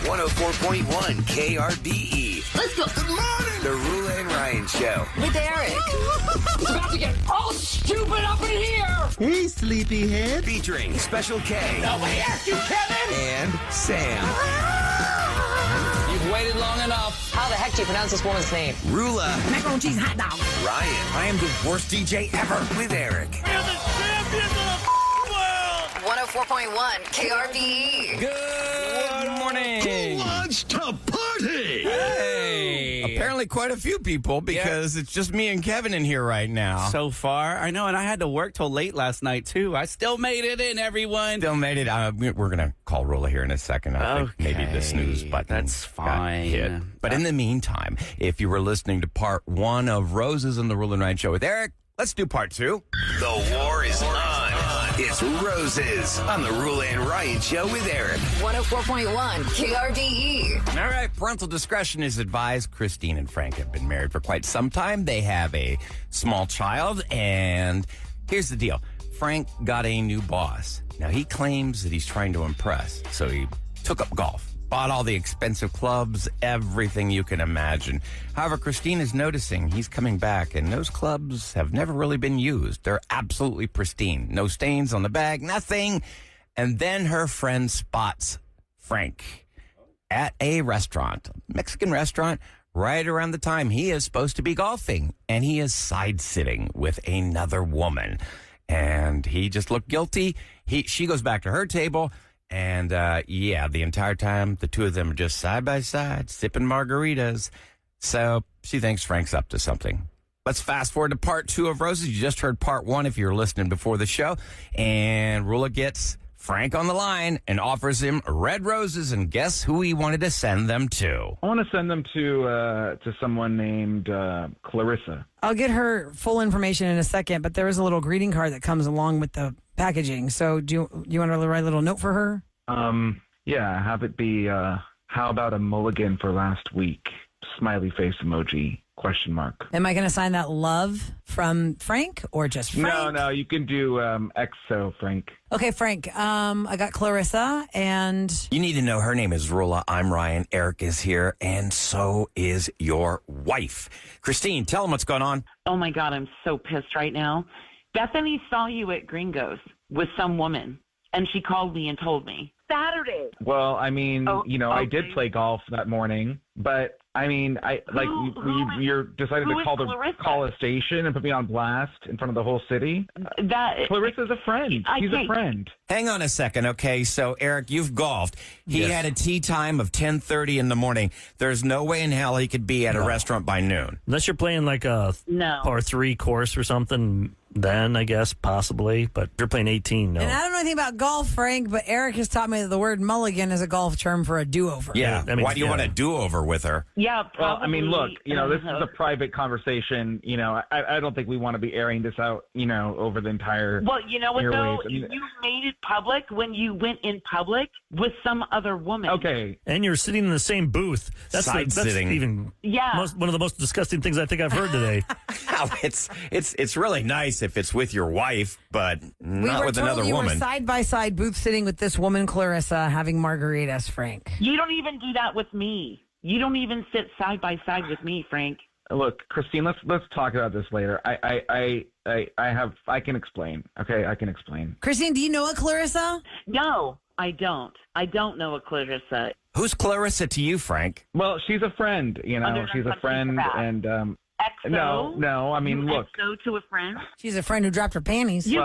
104.1 KRBE. Let's go. Good morning. The Roula and Ryan Show. With Eric. It's about to get all stupid up in here. Hey, sleepyhead. Featuring Special K. Nobody asked you, Kevin. And Sam. You've waited long enough. How the heck do you pronounce this woman's name? Roula. Macaroni and cheese hot dog. Ryan. I am the worst DJ ever. With Eric. We're the champions of the world! 104.1 KRBE. Good morning. Who wants to party? Hey. Apparently quite a few people because it's just me and Kevin in here right now. So far, I know, and I had to work till late last night, too. I still made it in, everyone. Still made it. We're going to call Roula here in a second. I think maybe the snooze button. That's fine. Hit. But in the meantime, if you were listening to part 1 of Roses on the Roula and Ryan Show with Eric, let's do part 2. The war is on. It's Roses on the Roula and Ryan Show with Eric. 104.1 KRBE. All right, parental discretion is advised. Christine and Frank have been married for quite some time. They have a small child, and here's the deal. Frank got a new boss. Now, he claims that he's trying to impress, so he took up golf. Bought all the expensive clubs, everything you can imagine. However, Christine is noticing he's coming back, and those clubs have never really been used. They're absolutely pristine. No stains on the bag, nothing. And then her friend spots Frank at a restaurant, Mexican restaurant, right around the time he is supposed to be golfing. And he is side-sitting with another woman. And he just looked guilty. She goes back to her table. And, the entire time, the two of them are just side by side, sipping margaritas. So she thinks Frank's up to something. Let's fast forward to part 2 of Roses. You just heard part 1 if you were listening before the show. And Roula gets Frank on the line and offers him red roses. And guess who he wanted to send them to? I want to send them to someone named Clarissa. I'll get her full information in a second, but there is a little greeting card that comes along with the packaging. So do you want to write a little note for her? Yeah, have it be, how about a mulligan for last week? Smiley face emoji, question mark. Am I going to sign that love from Frank or just Frank? No, you can do XO, Frank. Okay, Frank, I got Clarissa, and... You need to know her name is Roula. I'm Ryan. Eric is here, and so is your wife. Christine, tell them what's going on. Oh, my God, I'm so pissed right now. Bethany saw you at Gringos with some woman, and she called me and told me. Saturday. Well, I mean, okay. I did play golf that morning, but I mean, you're decided to call a station and put me on blast in front of the whole city. Clarissa's a friend. She's a friend. Hang on a second, okay? So, Eric, you've golfed. He had a tee time of 10:30 in the morning. There's no way in hell he could be at a restaurant by noon. Unless you're playing like a par 3 course or something, then I guess possibly. But you're playing 18, no. And I don't know anything about golf, Frank, but Eric has taught me that the word mulligan is a golf term for a do-over. Yeah. I mean, why do you want a do-over with her? Yeah, probably. Well, I mean, look, this is a private conversation. I don't think we want to be airing this out, over the entire Well, you know what, airwaves. though? You made it public when you went in public with some other woman. Okay. And you're sitting in the same booth. That's Side-sitting. even Yeah. one of the most disgusting things I think I've heard today. Well, it's really nice if it's with your wife, but not with another You were woman. side by side booth sitting with this woman, Clarissa, having margaritas, Frank. You don't even do that with me. You don't even sit side by side with me, Frank. Look, Christine, let's talk about this later. I can explain. Okay, I can explain. Christine, do you know a Clarissa? No, I don't. I don't know a Clarissa. Who's Clarissa to you, Frank? Well, she's a friend. She's a friend, and XO? no. I mean, look. XO to a friend? She's a friend who dropped her panties. You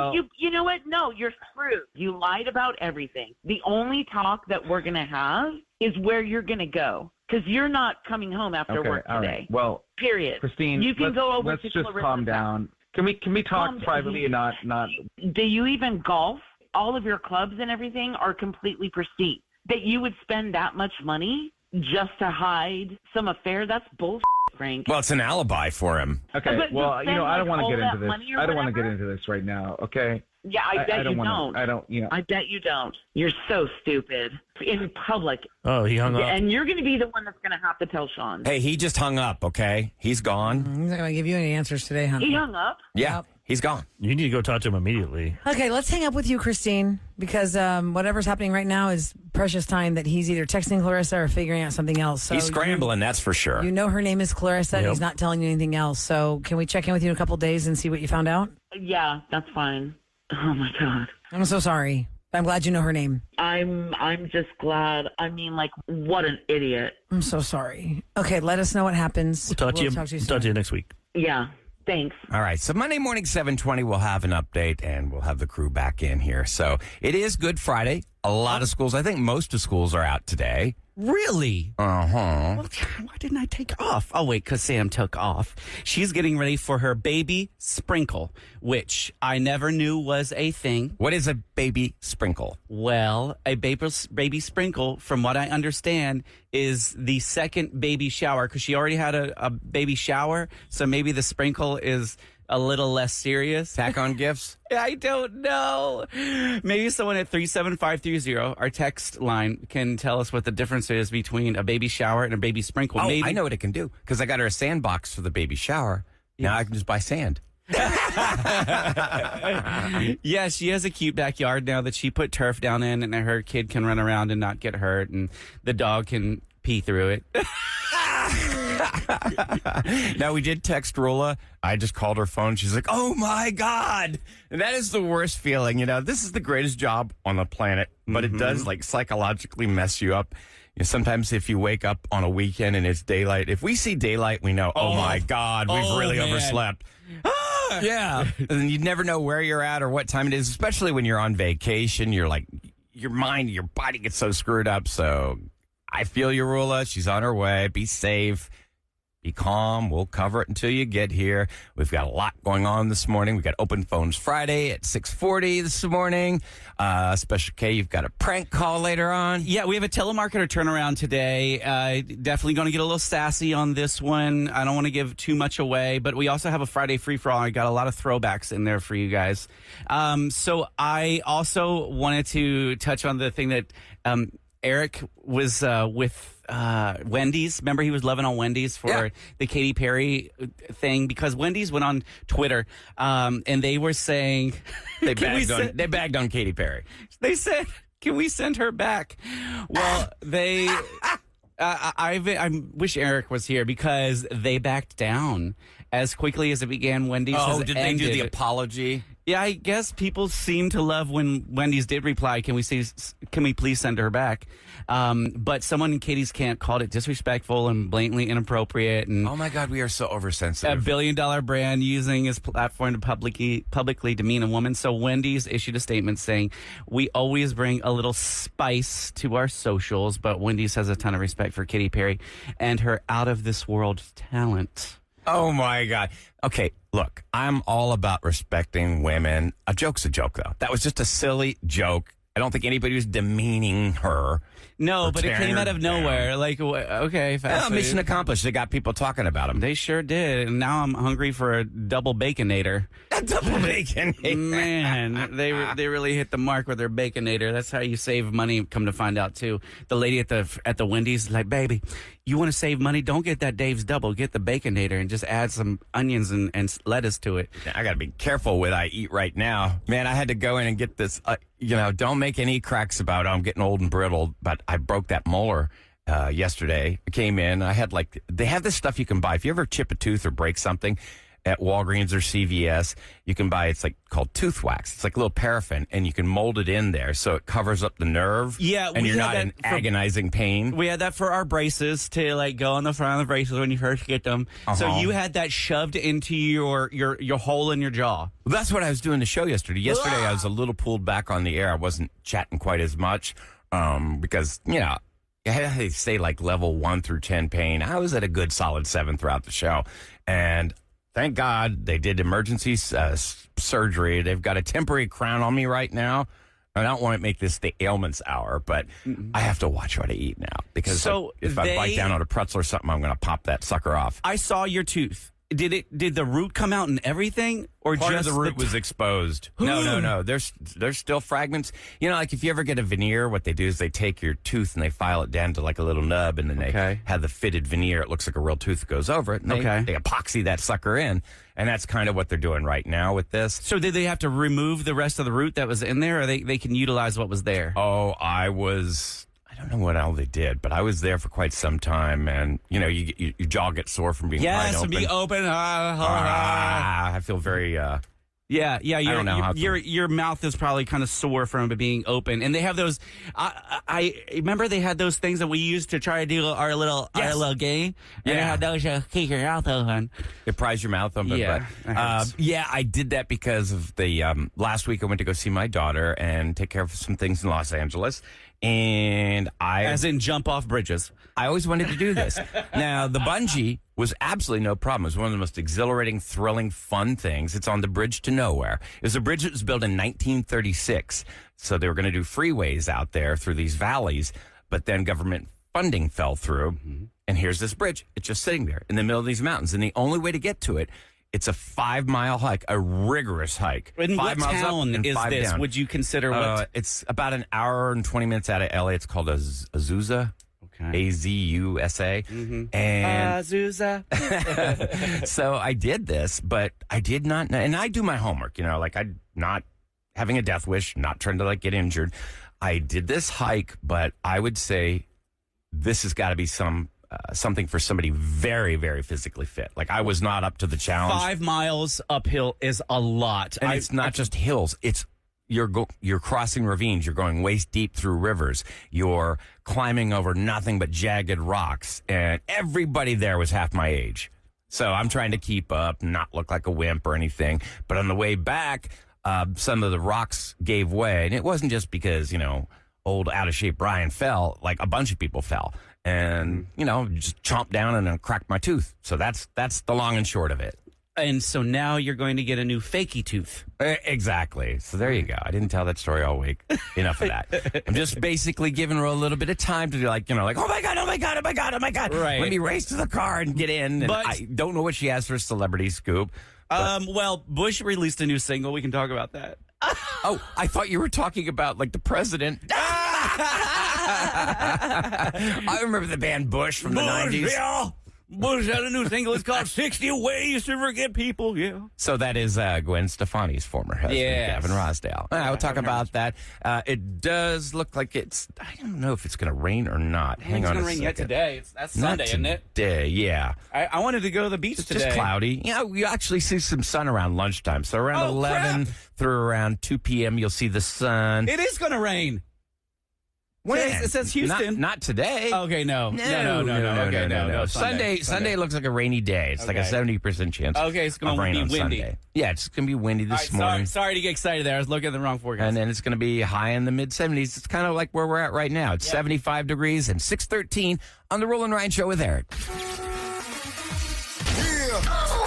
know what? No, you're screwed. You lied about everything. The only talk that we're going to have is where you're going to go. Because you're not coming home after work today. All right. Well, period. Christine, you can go over let's to just Clarissa's calm down. Can we talk privately and not? Do you even golf? All of your clubs and everything are completely pristine. That you would spend that much money just to hide some affair? That's bullshit, Frank. Well, it's an alibi for him. Okay. But well, spend, I don't want to get into this. money or I don't want to whatever? get into this right now. Okay. Yeah, I bet you don't. I don't. I bet you don't. You're so stupid. In public. Oh, he hung up. And you're going to be the one that's going to have to tell Sean. Hey, he just hung up, okay? He's gone. He's not going to give you any answers today, honey. He hung up? Yeah. He's gone. You need to go talk to him immediately. Okay, let's hang up with you, Christine, because whatever's happening right now is precious time that he's either texting Clarissa or figuring out something else. So He's scrambling, that's for sure. You know her name is Clarissa, and he's not telling you anything else. So can we check in with you in a couple of days and see what you found out? Yeah, that's fine. Oh, my God. I'm so sorry. I'm glad you know her name. I'm just glad. I mean, like, what an idiot. I'm so sorry. Okay, let us know what happens. We'll talk to you soon. talk to you next week. Yeah. Thanks. All right. So Monday morning, 7:20, we'll have an update and we'll have the crew back in here. So it is Good Friday. A lot of schools, I think most of schools are out today. Really? Uh-huh. Well, why didn't I take off? Oh, wait, because Sam took off. She's getting ready for her baby sprinkle, which I never knew was a thing. What is a baby sprinkle? Well, a baby sprinkle, from what I understand, is the second baby shower, because she already had a baby shower, so maybe the sprinkle is a little less serious. Tack on gifts? I don't know. Maybe someone at 37530, our text line, can tell us what the difference is between a baby shower and a baby sprinkle. Oh, Maybe. I know what it can do, because I got her a sandbox for the baby shower. Now I can just buy sand. Yeah, she has a cute backyard now that she put turf down in, and her kid can run around and not get hurt, and the dog can pee through it. Now, we did text Roula. I just called her phone. She's like, oh, my God. And that is the worst feeling. You know, this is the greatest job on the planet, but it does, like, psychologically mess you up. You know, sometimes if you wake up on a weekend and it's daylight, if we see daylight, we know, oh my God, we've really overslept. Yeah. And you never know where you're at or what time it is, especially when you're on vacation. You're like, your mind, your body gets so screwed up. So I feel you, Roula. She's on her way. Be safe. Be calm. We'll cover it until you get here. We've got a lot going on this morning. We got Open Phones Friday at 6:40 this morning. Special K, you've got a prank call later on. Yeah, we have a telemarketer turnaround today. Definitely going to get a little sassy on this one. I don't want to give too much away, but we also have a Friday free-for-all. I got a lot of throwbacks in there for you guys. So I also wanted to touch on the thing that Eric was with Wendy's. Remember, he was loving on Wendy's for the Katy Perry thing, because Wendy's went on Twitter and they were saying they bagged on Katy Perry. They said, "Can we send her back?" Well, they. I wish Eric was here, because they backed down as quickly as it began. Wendy's. Did they do the apology? Yeah, I guess people seem to love when Wendy's did reply, can we please send her back? But someone in Katie's camp called it disrespectful and blatantly inappropriate. And oh, my God, we are so oversensitive. A billion-dollar brand using his platform to publicly demean a woman. So Wendy's issued a statement saying, we always bring a little spice to our socials, but Wendy's has a ton of respect for Katy Perry and her out-of-this-world talent. Oh, my God. Okay, look, I'm all about respecting women. A joke's a joke, though. That was just a silly joke. I don't think anybody was demeaning her. No, but it came out of nowhere. Like, okay, fast food. Mission accomplished. They got people talking about them. They sure did. And now I'm hungry for a double baconator. A double baconator. Man, they really hit the mark with their baconator. That's how you save money, come to find out, too. The lady at the Wendy's is like, baby, you want to save money? Don't get that Dave's Double. Get the baconator and just add some onions and lettuce to it. I got to be careful with I eat right now. Man, I had to go in and get this. Don't make any cracks about it. I'm getting old and brittle, but I broke that molar yesterday. I came in. I had they have this stuff you can buy. If you ever chip a tooth or break something at Walgreens or CVS, you can buy, it's called tooth wax. It's like a little paraffin, and you can mold it in there so it covers up the nerve. Yeah, and you're not in agonizing pain. We had that for our braces to go on the front of the braces when you first get them. So you had that shoved into your hole in your jaw. Well, that's what I was doing the show yesterday. Yesterday, I was a little pulled back on the air. I wasn't chatting quite as much because, they say level 1 through 10 pain. I was at a good solid 7 throughout the show. And thank God they did emergency surgery. They've got a temporary crown on me right now. I don't want to make this the ailments hour, but I have to watch what I eat now. Because if I bite down on a pretzel or something, I'm going to pop that sucker off. I saw your tooth. Did the root come out and everything, or Part just of the root was exposed? No. There's still fragments. You know, like if you ever get a veneer, what they do is they take your tooth and they file it down to like a little nub, and then they have the fitted veneer. It looks like a real tooth that goes over it. And they epoxy that sucker in, and that's kind of what they're doing right now with this. So did they have to remove the rest of the root that was in there, or they can utilize what was there? Oh, I don't know what all they did, but I was there for quite some time, and you know, your jaw gets sore from being wide open. Be open. I feel very. Yeah. I don't know Your mouth is probably kind of sore from it being open, and they have those. I remember they had those things that we used to try to do our little game. And they had those keep your mouth open. They prise your mouth open. Yeah, but, I did that because of the last week I went to go see my daughter and take care of some things in Los Angeles. And as in jump off bridges. I always wanted to do this. Now, the bungee was absolutely no problem. It was one of the most exhilarating, thrilling, fun things. It's on the bridge to nowhere. It was a bridge that was built in 1936. So they were going to do freeways out there through these valleys, but then government funding fell through. Mm-hmm. And here's this bridge. It's just sitting there in the middle of these mountains. And the only way to get to it, it's a 5-mile hike, a rigorous hike. In 5 what miles town up and is 5 this? down. Would you consider what? It's about an hour and 20 minutes out of LA. It's called Azusa. Okay. Azusa. Mm-hmm. And Azusa. So I did this, but I did not know. And I do my homework, you know, like I'm not having a death wish, not trying to like get injured. I did this hike, but I would say this has got to be something for somebody very, very physically fit. Like I was not up to the challenge. 5 miles uphill is a lot. And it's not just hills. It's you're crossing ravines. You're going waist deep through rivers. You're climbing over nothing but jagged rocks. And everybody there was half my age. So I'm trying to keep up, not look like a wimp or anything. But on the way back, some of the rocks gave way. And it wasn't just because, you know, old out of shape Brian fell. Like a bunch of people fell. And, you know, just chomped down and then cracked my tooth. So that's the long and short of it. And so now you're going to get a new fakey tooth. Exactly. So there you go. I didn't tell that story all week. Enough of that. I'm just basically giving her a little bit of time to be like, you know, like, oh my God. Right. Let me race to the car and get in. And but, I don't know what she has for a celebrity scoop. Well, Bush released a new single. We can talk about that. Oh, I thought you were talking about like the president. I remember the band Bush from the 90s. Yeah. Bush had a new single. It's called 60 Ways to Forget People. Yeah. So that is Gwen Stefani's former husband, Gavin Rossdale. We'll talk about that. It does look like it's, I don't know if it's going to rain or not. Hang on a second. It's going to rain yet today. That's Sunday, isn't it? Today, yeah. I wanted to go to the beach it's today. Just cloudy. Yeah, you actually see some sun around lunchtime. So around 11 through around 2 p.m., you'll see the sun. It is going to rain. When? It says Houston. Not today. Okay, no. Sunday looks like a rainy day. It's like a 70% chance. Okay, it's going to be windy. Sunday. Yeah, it's going to be windy this morning. Sorry to get excited there. I was looking at the wrong forecast. And then it's going to be high in the mid 70s. It's kind of like where we're at right now. It's 75 degrees and 6:13 on the Roula and Ryan Show with Eric.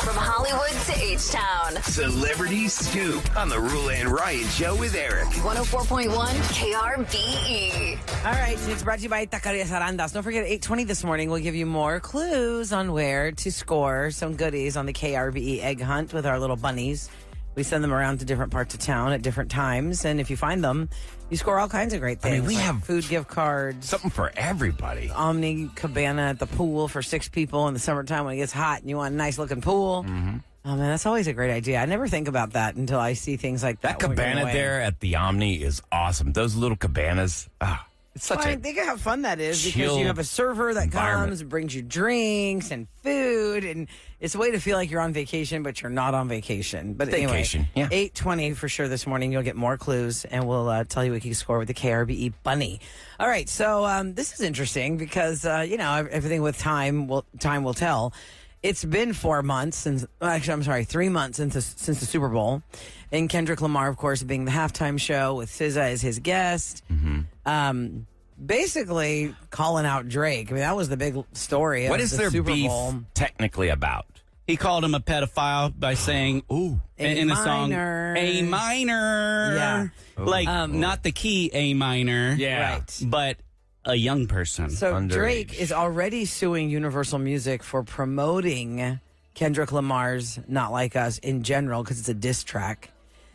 From Hollywood to H-Town. Celebrity Scoop on the Roula and Ryan Show with Eric. 104.1 KRBE. All right, it's brought to you by Taquerias Arandas. Don't forget, at 8:20 this morning, we'll give you more clues on where to score some goodies on the KRBE egg hunt with our little bunnies. We send them around to different parts of town at different times, and if you find them, you score all kinds of great things. I mean, we have food gift cards. Something for everybody. Omni Cabana at the pool for 6 people in the summertime when it gets hot and you want a nice-looking pool. Mm-hmm. Oh, man, that's always a great idea. I never think about that until I see things like that. That cabana there at the Omni is awesome. Those little cabanas, it's such I think how fun that is because you have a server that comes and brings you drinks and food, and it's a way to feel like you're on vacation, but you're not on vacation. But vacation, anyway, 8:20 for sure this morning. You'll get more clues, and we'll tell you what you can score with the KRBE Bunny. All right, so this is interesting because everything with time will tell. It's been 4 months since, actually, I'm sorry, 3 months since the Super Bowl. And Kendrick Lamar, of course, being the halftime show with SZA as his guest. Mm-hmm. Basically calling out Drake. I mean, that was the big story. What is the their Super beef Bowl technically about? He called him a pedophile by saying, "Ooh," in a song, A minor. Yeah, not the key A minor. Yeah, right. But a young person. So underage. Drake is already suing Universal Music for promoting Kendrick Lamar's Not Like Us in general because it's a diss track.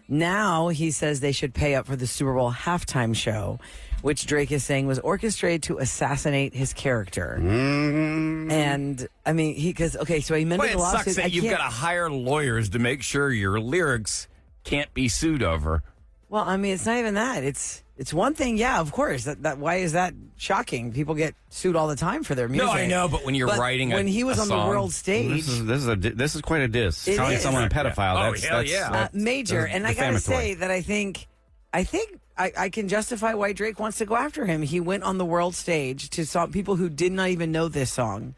Now he says they should pay up for the Super Bowl halftime show, which Drake is saying was orchestrated to assassinate his character. And I mean, so he amended the lawsuit. It sucks that you've got to hire lawyers to make sure your lyrics can't be sued over. Well, I mean, it's not even that. It's one thing, yeah, of course. That why is that shocking? People get sued all the time for their music. No, I know, but when you're writing when he was on song, the world stage, this is quite a diss. Calling someone a pedophile. That's major. And I gotta say that I think I can justify why Drake wants to go after him. He went on the world stage to people who did not even know this song,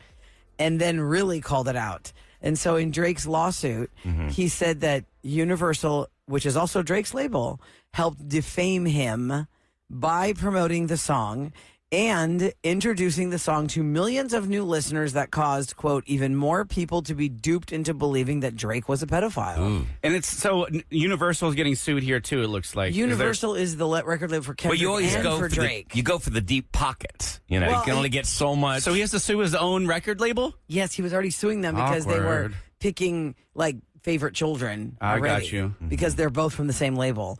and then really called it out. And so in Drake's lawsuit, he said that Universal, which is also Drake's label, helped defame him by promoting the song and introducing the song to millions of new listeners that caused, quote, even more people to be duped into believing that Drake was a pedophile. Ooh. And it's so Universal is getting sued here too, it looks like. Universal is the record label for Kendrick and for Drake. You go for the deep pockets. You know, you can only get so much. So he has to sue his own record label? Yes, he was already suing them because they were picking like favorite children already. I got you. Because they're both from the same label.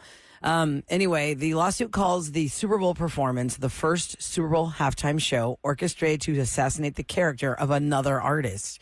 Anyway, the lawsuit calls the Super Bowl performance the first Super Bowl halftime show orchestrated to assassinate the character of another artist.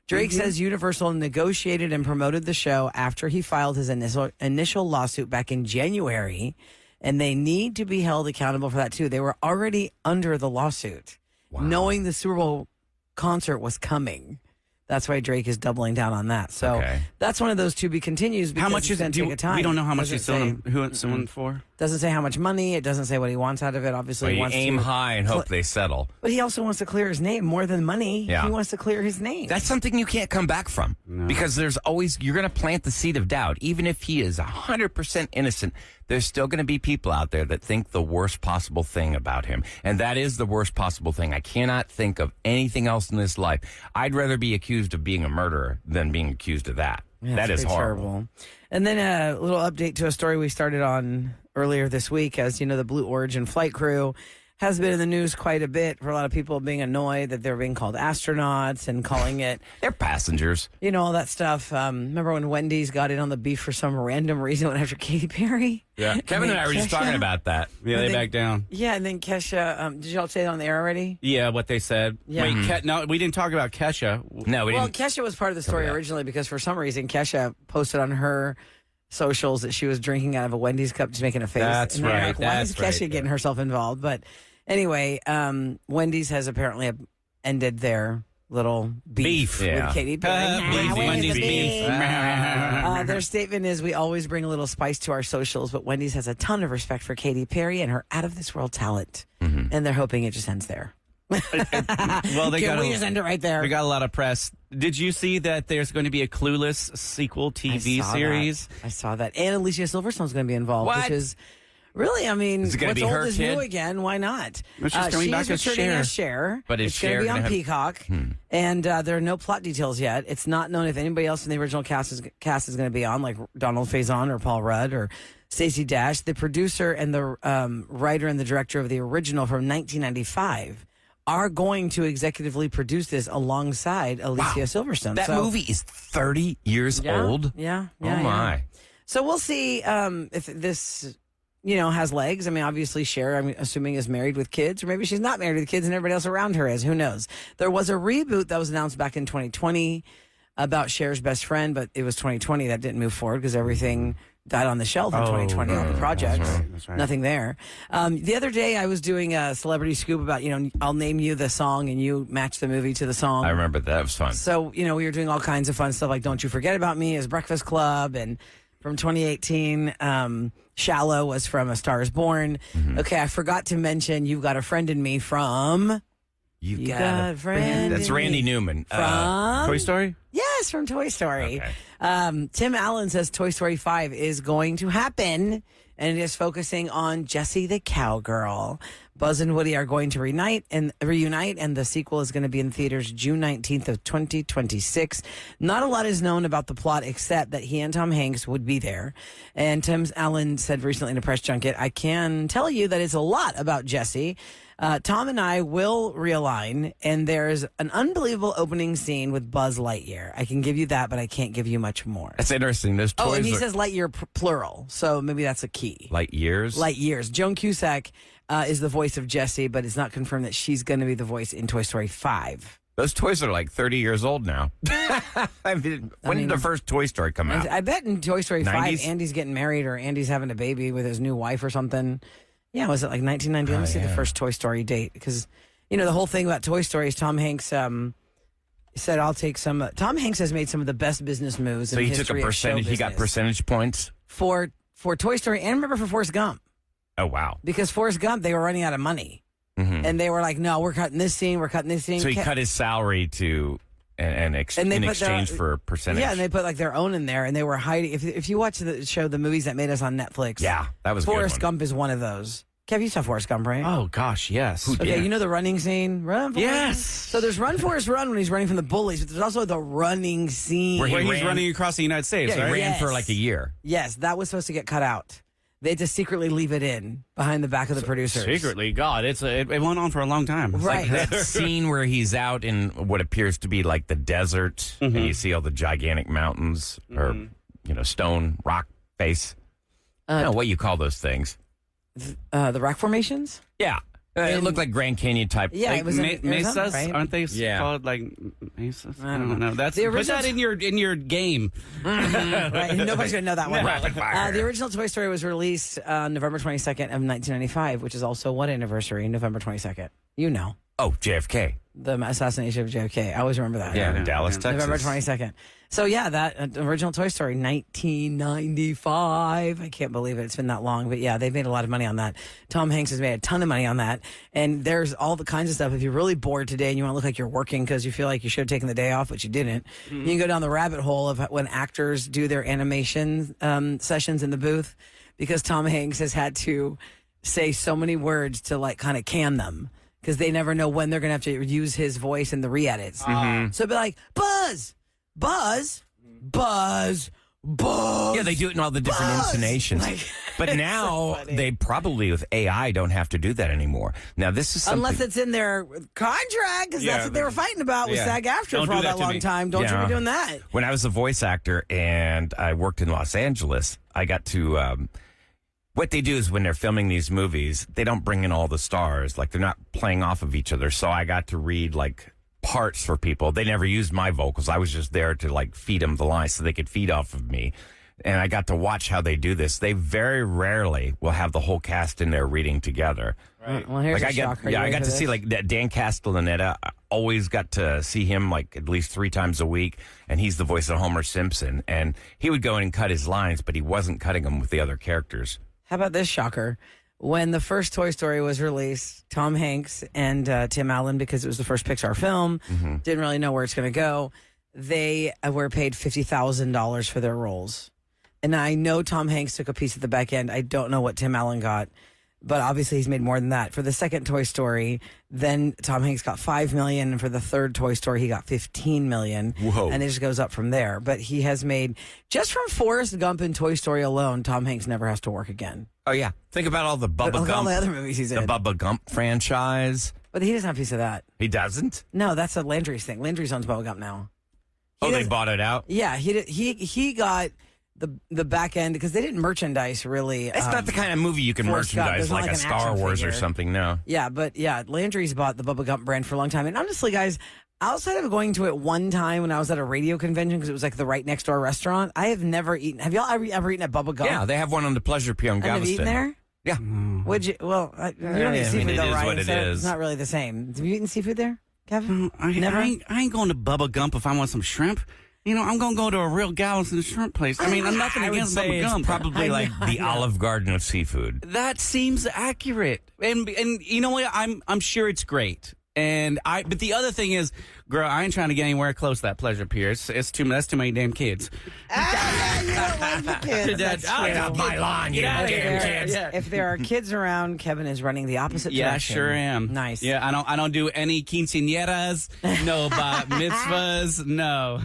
Drake says Universal negotiated and promoted the show after he filed his initial lawsuit back in January, and they need to be held accountable for that too. They were already under the lawsuit, knowing the Super Bowl concert was coming. That's why Drake is doubling down on that. So that's one of those to be continues. How much is it? We don't know how much he's suing someone for. Doesn't say how much money. It doesn't say what he wants out of it. Obviously, he wants aim high and hope they settle. But he also wants to clear his name more than money. Yeah. He wants to clear his name. That's something you can't come back from because there's always you're going to plant the seed of doubt. Even if he is 100% innocent, there's still going to be people out there that think the worst possible thing about him, and that is the worst possible thing. I cannot think of anything else in this life. I'd rather be accused of being a murderer than being accused of that. Yeah, that is horrible. Terrible. And then a little update to a story we started on earlier this week. As you know, the Blue Origin flight crew has been in the news quite a bit for a lot of people being annoyed that they're being called astronauts and calling it... They're passengers. You know, all that stuff. Remember when Wendy's got in on the beef for some random reason went after Katy Perry? Yeah. Kevin and I were just talking about that. Yeah, they backed down. Yeah, and then Kesha... did y'all say it on the air already? Yeah, what they said. Yeah. Wait, no, we didn't talk about Kesha. No, we didn't. Well, Kesha was part of the story originally because for some reason Kesha posted on her socials that she was drinking out of a Wendy's cup, just making a face. That's and right. Like, why is Kesha getting herself involved? But anyway, Wendy's has apparently ended their little beef with Katy Perry. Wendy's beef. Their statement is, we always bring a little spice to our socials, but Wendy's has a ton of respect for Katy Perry and her out-of-this-world talent. And they're hoping it just ends there. Well, we just end it right there? They got a lot of press. Did you see that there's going to be a Clueless sequel TV series? I saw that. And Alicia Silverstone's going to be involved, which is... Really, I mean, is it what's be old her is kid? new again. Why not? She's coming back as Cher. But it's going to be on Peacock, and there are no plot details yet. It's not known if anybody else in the original cast is going to be on, like Donald Faison or Paul Rudd or Stacey Dash. The producer and the writer and the director of the original from 1995 are going to executively produce this alongside Alicia Silverstone. That movie is 30 years old? Yeah. Oh, my. So we'll see if this... has legs. I mean, obviously Cher, I'm assuming, is married with kids, or maybe she's not married with kids and everybody else around her is. Who knows? There was a reboot that was announced back in 2020 about Cher's best friend, but it was 2020 that didn't move forward because everything died on the shelf in 2020, all the projects. That's right. Nothing there. The other day I was doing a Celebrity Scoop about, I'll name you the song and you match the movie to the song. I remember that. It was fun. So, we were doing all kinds of fun stuff like Don't You Forget About Me as Breakfast Club, and from 2018, Shallow was from A Star Is Born. Okay, I forgot to mention You've Got a Friend in Me from... You've got a friend. That's Randy Newman. From... Toy Story? Yes, from Toy Story. Okay. Tim Allen says Toy Story 5 is going to happen, and it is focusing on Jessie the cowgirl. Buzz and Woody are going to reunite, and the sequel is going to be in theaters June 19th of 2026. Not a lot is known about the plot except that he and Tom Hanks would be there. And Tim Allen said recently in a press junket, I can tell you that it's a lot about Jesse. Tom and I will realign, and there's an unbelievable opening scene with Buzz Lightyear. I can give you that, but I can't give you much more. That's interesting. Those toys and he says Lightyear plural, so maybe that's a key. Light years? Light years. Joan Cusack is the voice of Jessie, but it's not confirmed that she's going to be the voice in Toy Story 5. Those toys are like 30 years old now. When did the first Toy Story come out? I bet in Toy Story 90s? 5, Andy's getting married or Andy's having a baby with his new wife or something. Yeah, was it like 1990? Let me see the first Toy Story date. Because, the whole thing about Toy Story is Tom Hanks said, I'll take some. Tom Hanks has made some of the best business moves in the history So he took a percentage, he got percentage points? For Toy Story and remember for Forrest Gump. Oh, wow. Because Forrest Gump, they were running out of money. Mm-hmm. And they were like, no, we're cutting this scene, we're cutting this scene. So he cut his salary in exchange for percentage. Yeah, and they put like their own in there, and they were hiding. If you watch the show, The Movies That Made Us on Netflix, yeah, that was Forrest Gump is one of those. Kev, you saw Forrest Gump, right? Oh, gosh, yes. Okay, you know the running scene? Run, Forrest. Yes. So there's Run, Forrest, Run when he's running from the bullies, but there's also the running scene. Where he's running across the United States, right? He ran for like a year. Yes, that was supposed to get cut out. They had to secretly leave it in behind the back of the producers. Secretly? God, it went on for a long time. It's right. Like that scene where he's out in what appears to be like the desert, and you see all the gigantic mountains or, stone, rock face. I don't know what you call those things. The rock formations? Yeah. It looked like Grand Canyon type. Yeah, it was mesas, right? Aren't they called like mesas? I don't know. Put that in your game. Right, nobody's gonna know that one. Rapid fire. The original Toy Story was released on November 22nd of 1995, which is also what anniversary? November 22nd. You know. Oh, JFK. The assassination of JFK. I always remember that. Yeah, in Dallas, Texas. November 22nd. So, yeah, that original Toy Story, 1995. I can't believe it. It's been that long. But, yeah, they've made a lot of money on that. Tom Hanks has made a ton of money on that. And there's all the kinds of stuff. If you're really bored today and you want to look like you're working because you feel like you should have taken the day off, but you didn't, you can go down the rabbit hole of when actors do their animation sessions in the booth because Tom Hanks has had to say so many words to, like, kind of can them. Because they never know when they're going to have to use his voice in the re-edits. Mm-hmm. So it'd be like, Buzz, Buzz, Buzz, Buzz. Yeah, they do it in all the different intonations. But now so they probably with AI don't have to do that anymore. Now this is something... Unless it's in their contract, because that's what they were fighting about with SAG-AFTRA for all that long time. Don't you be doing that. When I was a voice actor and I worked in Los Angeles, I got to... what they do is when they're filming these movies, they don't bring in all the stars. Like, they're not playing off of each other. So I got to read, like, parts for people. They never used my vocals. I was just there to, like, feed them the lines so they could feed off of me. And I got to watch how they do this. They very rarely will have the whole cast in there reading together. Right. Well, here's a shocker. I got to see, like, Dan Castellaneta. I always got to see him, like, at least 3 times a week. And he's the voice of Homer Simpson. And he would go in and cut his lines, but he wasn't cutting them with the other characters. How about this shocker? When the first Toy Story was released, Tom Hanks and Tim Allen, because it was the first Pixar film, didn't really know where it's going to go. They were paid $50,000 for their roles. And I know Tom Hanks took a piece at the back end. I don't know what Tim Allen got, but obviously he's made more than that. For the second Toy Story, then Tom Hanks got $5 million, and for the third Toy Story, he got $15 million. Whoa. And it just goes up from there. But he has made, just from Forrest Gump and Toy Story alone, Tom Hanks never has to work again. Oh, yeah. Think about all the Bubba Gump. All the other movies he's in. The Bubba Gump franchise. But he doesn't have a piece of that. He doesn't? No, that's a Landry's thing. Landry's owns Bubba Gump now. They bought it out? Yeah, he got the back end because they didn't merchandise really. It's not the kind of movie you can merchandise like a Star Wars or something, no. Yeah, but yeah, Landry's bought the Bubba Gump brand for a long time. And honestly, guys, outside of going to it one time when I was at a radio convention because it was like the right next door restaurant, I have never eaten. Have y'all ever eaten at Bubba Gump? Yeah, they have one on the Pleasure Pier in Galveston. Have you eaten there? Yeah. Would you? Well, you don't eat seafood though, right? It is. It's not really the same. Have you eaten seafood there, Kevin? Never. I ain't going to Bubba Gump if I want some shrimp. I'm going to go to a real Galveston shrimp place. I mean, I'm nothing against Bubba Gump. It's probably like the Olive Garden of seafood. That seems accurate. And you know what? I'm sure it's great. But the other thing is, Girl, I ain't trying to get anywhere close to that Pleasure Pier. That's too many damn kids. You don't like the kids. That's I got true. my lawn, you damn kids. If there are kids around, Kevin is running the opposite Yeah, I direction. sure am. Nice. Yeah, I don't do any quinceañeras, no bat mitzvahs, no.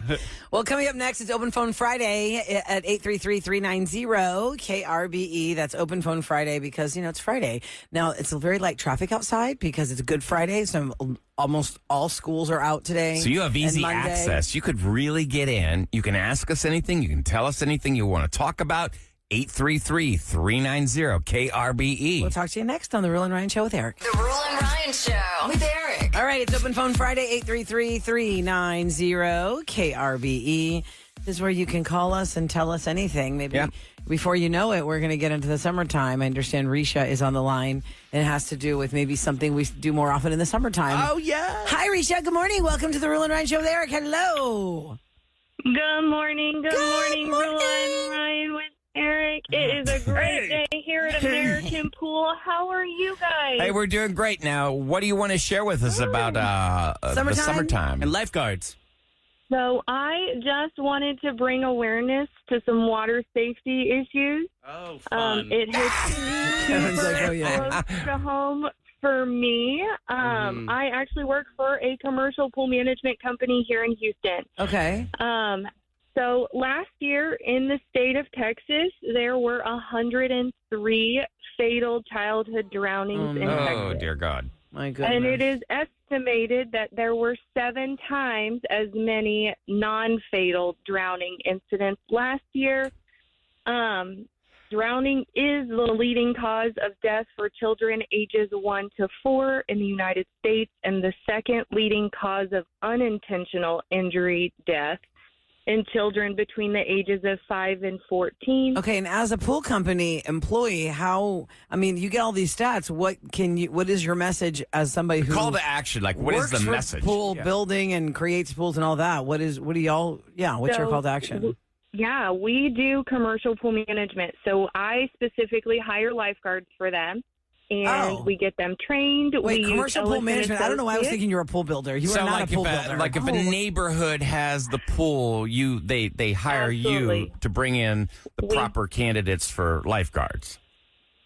Well, coming up next, it's Open Phone Friday at 833-390-KRBE. That's Open Phone Friday because, it's Friday. Now, it's a very light traffic outside because it's a Good Friday, so almost all schools are out today. So you have easy and Monday. access. You could really get in. You can ask us anything. You can tell us anything you want to talk about. 833-390-KRBE. We'll talk to you next on The Roula and Ryan Show with Eric. The Roula and Ryan Show with Eric. All right, it's Open Phone Friday, 833-390-KRBE. This is where you can call us and tell us anything. Maybe before you know it, we're going to get into the summertime. I understand Risha is on the line, and it has to do with maybe something we do more often in the summertime. Oh, yeah. Hi, Risha. Good morning. Welcome to the Roula and Ryan Show with Eric. Hello. Good morning. Good morning, Roula and Ryan with Eric. It is a great day here at American Pool. How are you guys? Hey, we're doing great. Now, what do you want to share with us about the summertime? And lifeguards. So I just wanted to bring awareness to some water safety issues. Oh, fun. It hits super close to home for me. I actually work for a commercial pool management company here in Houston. Okay. So last year in the state of Texas, there were 103 fatal childhood drownings in Texas. Oh, dear God. My goodness. And it is estimated that there were 7 times as many non-fatal drowning incidents last year. Drowning is the leading cause of death for children ages 1 to 4 in the United States, and the second leading cause of unintentional injury death in children between the ages of 5 and 14. Okay, and as a pool company employee, you get all these stats. What is your message as somebody who Call to action, like what is works the for message? pool building and creates pools and all that? What's your call to action? Yeah, we do commercial pool management. So I specifically hire lifeguards for them. And we get them trained. Wait, we commercial pool management? I don't know why I was thinking you were a pool builder. You are not a pool builder. Like if a neighborhood has the pool, they hire you to bring in the proper candidates for lifeguards.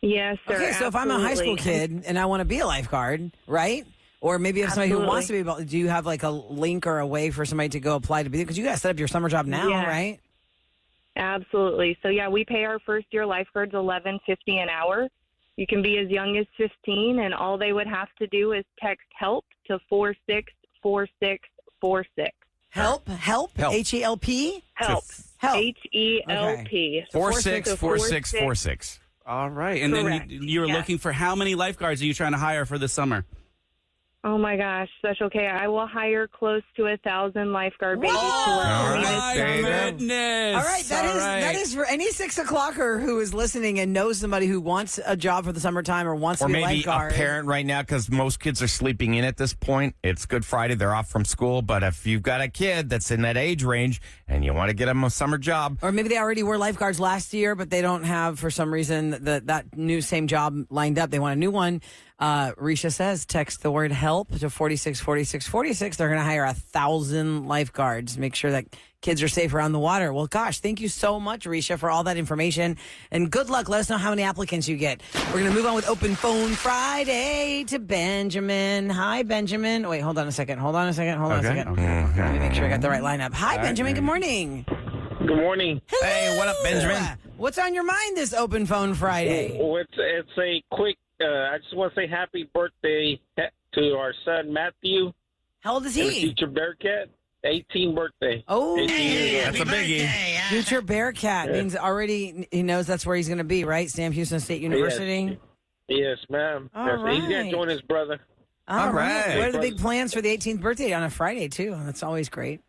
Yes, sir. Okay, so if I'm a high school kid and I want to be a lifeguard, right? Or maybe if somebody who wants to be, do you have like a link or a way for somebody to go apply to be? Because you guys set up your summer job now, right? Absolutely. So yeah, we pay our first year lifeguards $11.50 an hour. You can be as young as 15, and all they would have to do is text HELP to 464646. Help? H-E-L-P? Help. H-E-L-P. 464646. All right. And Correct. then you're looking for how many lifeguards are you trying to hire for this summer? Oh my gosh, Special K. I will hire close to 1,000 lifeguard babies to work All for me right, this there you summer. go. Goodness. All right, that is for any 6 o'clocker who is listening and knows somebody who wants a job for the summertime or wants Or to be a maybe lifeguard. a parent right now, because most kids are sleeping in at this point. It's Good Friday. They're off from school. But if you've got a kid that's in that age range and you want to get them a summer job. Or maybe they already were lifeguards last year, but they don't have, for some reason, that same job lined up. They want a new one. Risha says, text the word HELP to 464646. They're going to hire 1,000 lifeguards. Make sure that kids are safe around the water. Well, gosh, thank you so much, Risha, for all that information. And good luck. Let us know how many applicants you get. We're going to move on with Open Phone Friday to Benjamin. Hi, Benjamin. Wait, hold on a second. Hold on a second. Okay. Let me make sure I got the right lineup. Hi, Benjamin. Good morning. Good morning. Hello. Hey, what up, Benjamin? What's on your mind this Open Phone Friday? Well, it's a quick. I just want to say happy birthday to our son Matthew. How old is and he? Future Bearcat. 18th birthday. Oh, 18 years old. That's a biggie. Future Bearcat means already he knows that's where he's going to be, right? Sam Houston State University. Yes, ma'am. All He's going right. to join his brother. All right. What are the big plans for the 18th birthday on a Friday, too? That's always great.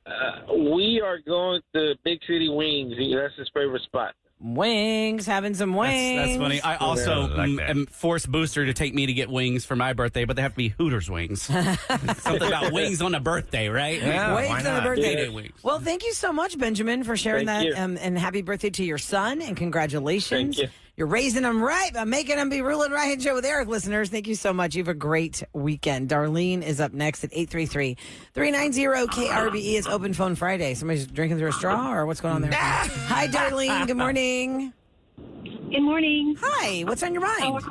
We are going to Big City Wings. That's his favorite spot. Wings, having some wings. That's funny. I also Yeah, I like that. am forced Booster to take me to get wings for my birthday, but they have to be Hooters wings. Something about wings on a birthday, right? Yeah, Wings why on the not? birthday. Day wings. Well, thank you so much, Benjamin, for sharing Thank that. you. And happy birthday to your son, and congratulations. Thank you. You're raising them right by making them be Roula and Ryan Show with Eric listeners. Thank you so much. You have a great weekend. Darlene is up next at 833-390-KRBE. It's Open Phone Friday. Somebody's drinking through a straw or what's going on there? Hi, Darlene. Good morning. Good morning. Hi. What's on your mind?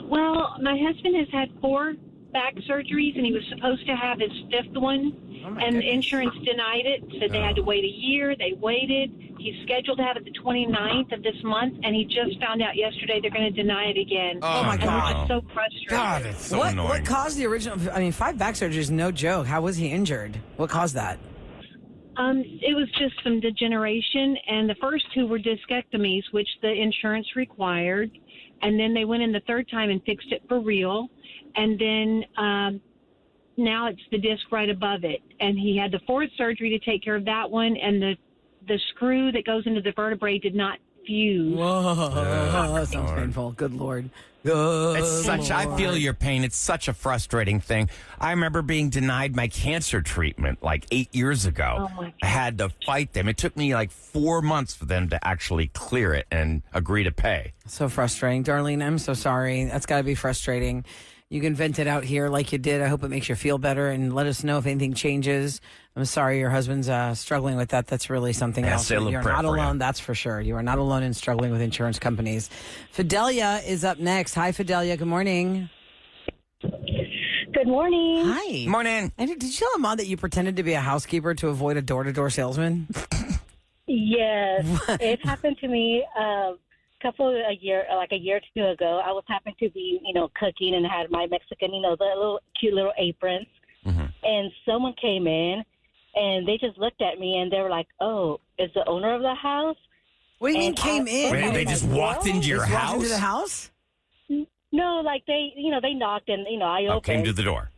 Well, my husband has had 4 back surgeries, and he was supposed to have his 5th one, and the insurance denied it. Said they had to wait a year. They waited. He's scheduled to have it the 29th of this month, and he just found out yesterday they're going to deny it again. Oh, my God. It's so frustrating. God, it's so annoying. What caused the original? 5 back surgeries, no joke. How was he injured? What caused that? It was just some degeneration, and the first 2 were discectomies, which the insurance required. And then they went in the 3rd time and fixed it for real. And then now it's the disc right above it. And he had the 4th surgery to take care of that one. And the screw that goes into the vertebrae did not fuse. Whoa, that sounds painful. Good Lord. I feel your pain. It's such a frustrating thing. I remember being denied my cancer treatment like 8 years ago. Oh, I had to fight them. It took me like 4 months for them to actually clear it and agree to pay. So frustrating. Darlene, I'm so sorry. That's got to be frustrating. You can vent it out here like you did. I hope it makes you feel better, and let us know if anything changes. I'm sorry your husband's struggling with that. That's really something else. You're not alone, that's for sure. You are not alone in struggling with insurance companies. Fidelia is up next. Hi, Fidelia. Good morning. Good morning. Hi. Morning. And did you tell Ahmad that you pretended to be a housekeeper to avoid a door-to-door salesman? Yes. It happened to me a year or 2 ago. I was happened to be, cooking and had my Mexican, the little cute little aprons. Mm-hmm. And someone came in and they just looked at me and they were like, "Oh, is the owner of the house?" What do you mean came in? Wait, they just walked into your house? Walked into the house? No, like they knocked and, I opened. Came to the door.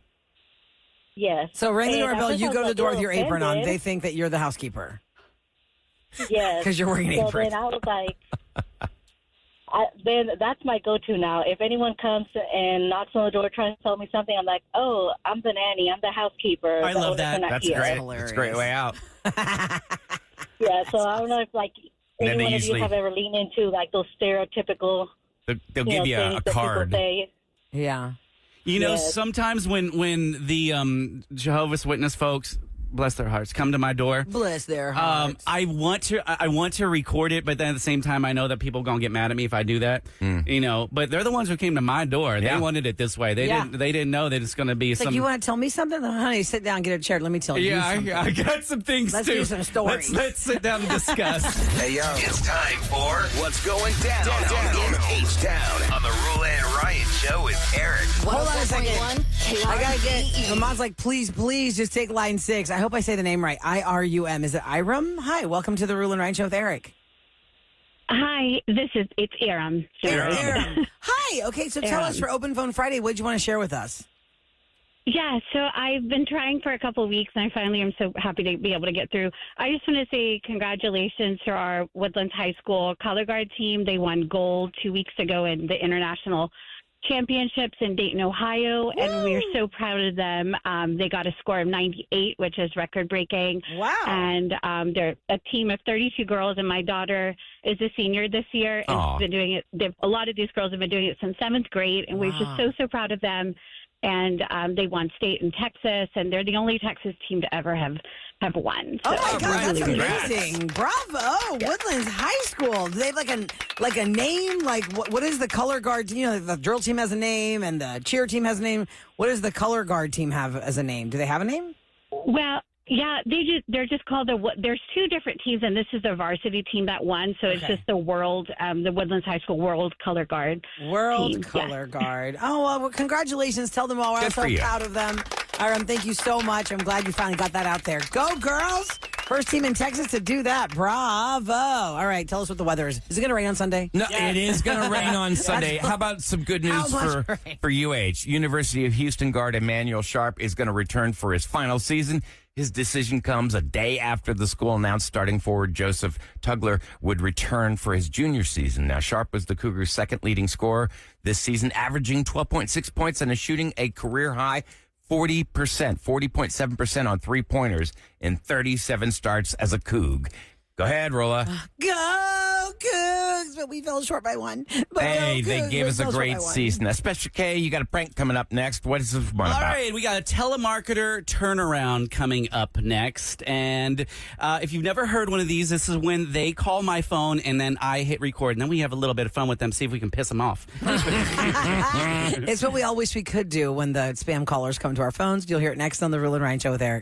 Yes. So ring the doorbell, you go to the door with your apron on. Offended. They think that you're the housekeeper. Yes. Because you're wearing an So apron. then I was like, then that's my go-to now. If anyone comes and knocks on the door trying to tell me something, I'm like, "Oh, I'm the nanny. I'm the housekeeper." I love that. That's here. great. That's a great way out. Yeah, so I don't know if And then any they one of usually- you have ever leaned into those stereotypical. They'll give you things a that people card. say. Yeah. Yes. Sometimes when the Jehovah's Witness folks, bless their hearts, come to my door. Bless their hearts. I want to record it, but then at the same time, I know that people are gonna get mad at me if I do that. But they're the ones who came to my door. They wanted it this way. They didn't know that it's gonna be It's some. like, you want to tell me something? Honey, sit down, get a chair. Let me tell you something. I got some things Let's too. do some stories. Let's sit down and discuss. Hey, yo. It's time for What's Going Down in H-Town on the Roula and Ryan Show with Eric. Hold on a second. 101 I got to get. Ahmad's like, please just take line 6. I hope I say the name right. IRUM. Is it Iram? Hi, welcome to the Roula and Ryan Show with Eric. Hi, it's Aram. Aram. Hi. Okay, so tell Aram. us for Open Phone Friday, what did you want to share with us? Yeah, so I've been trying for a couple of weeks, and I finally am so happy to be able to get through. I just want to say congratulations to our Woodlands High School color guard team. They won gold 2 weeks ago in the International Championships in Dayton, Ohio, and we are so proud of them. They got a score of 98, which is record-breaking. Wow. And they're a team of 32 girls, and my daughter is a senior this year, and she's been doing it. A lot of these girls have been doing it since 7th grade, and we're just so proud of them. And they won state in Texas, and they're the only Texas team to ever have won. Oh, my So God, that's really amazing. Bravo. Woodlands High School. Do they have like a name? Like, what is the color guard? The drill team has a name, and the cheer team has a name. What does the color guard team have as a name? Do they have a name? Well, yeah, they're just called there's 2 different teams, and this is the varsity team that won. So it's just the the Woodlands High School World Color Guard. World Color Guard. Oh, well, congratulations. Tell them all. We're Good so for you. proud of them. Aram, thank you so much. I'm glad you finally got that out there. Go, girls. First team in Texas to do that. Bravo. All right, tell us what the weather is. Is it going to rain on Sunday? No, it is going to rain on Sunday. How about some good news for UH? University of Houston guard Emmanuel Sharp is going to return for his final season. His decision comes a day after the school announced starting forward Joseph Tugler would return for his junior season. Now, Sharp was the Cougars' second leading scorer this season, averaging 12.6 points and is shooting a career-high 40.7% on three-pointers in 37 starts as a Coug. Go ahead, Roula. Go Cougs! But we fell short by one. But Hey, go they Cougs, gave we us a fell short great by one. season. Special K, you got a prank coming up next. What is this one All about? right, we got a telemarketer turnaround coming up next. And if you've never heard one of these, this is when they call my phone and then I hit record. And then we have a little bit of fun with them, see if we can piss them off. It's what we all wish we could do when the spam callers come to our phones. You'll hear it next on the Roula and Ryan Show with Eric.